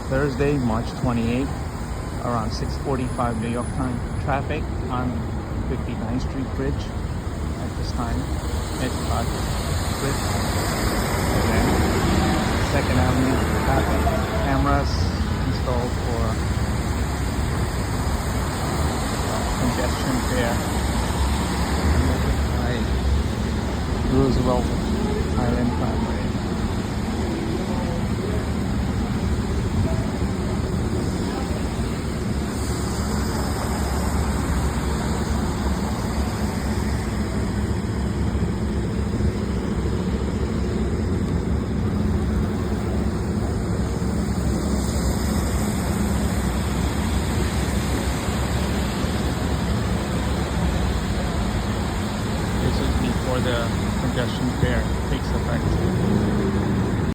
Thursday, March 28th, around 6:45 New York time. Traffic on 59th Street Bridge at this time. It's Bridge. Again, Second Avenue traffic. Cameras installed for congestion there. By Roosevelt Island Parkway.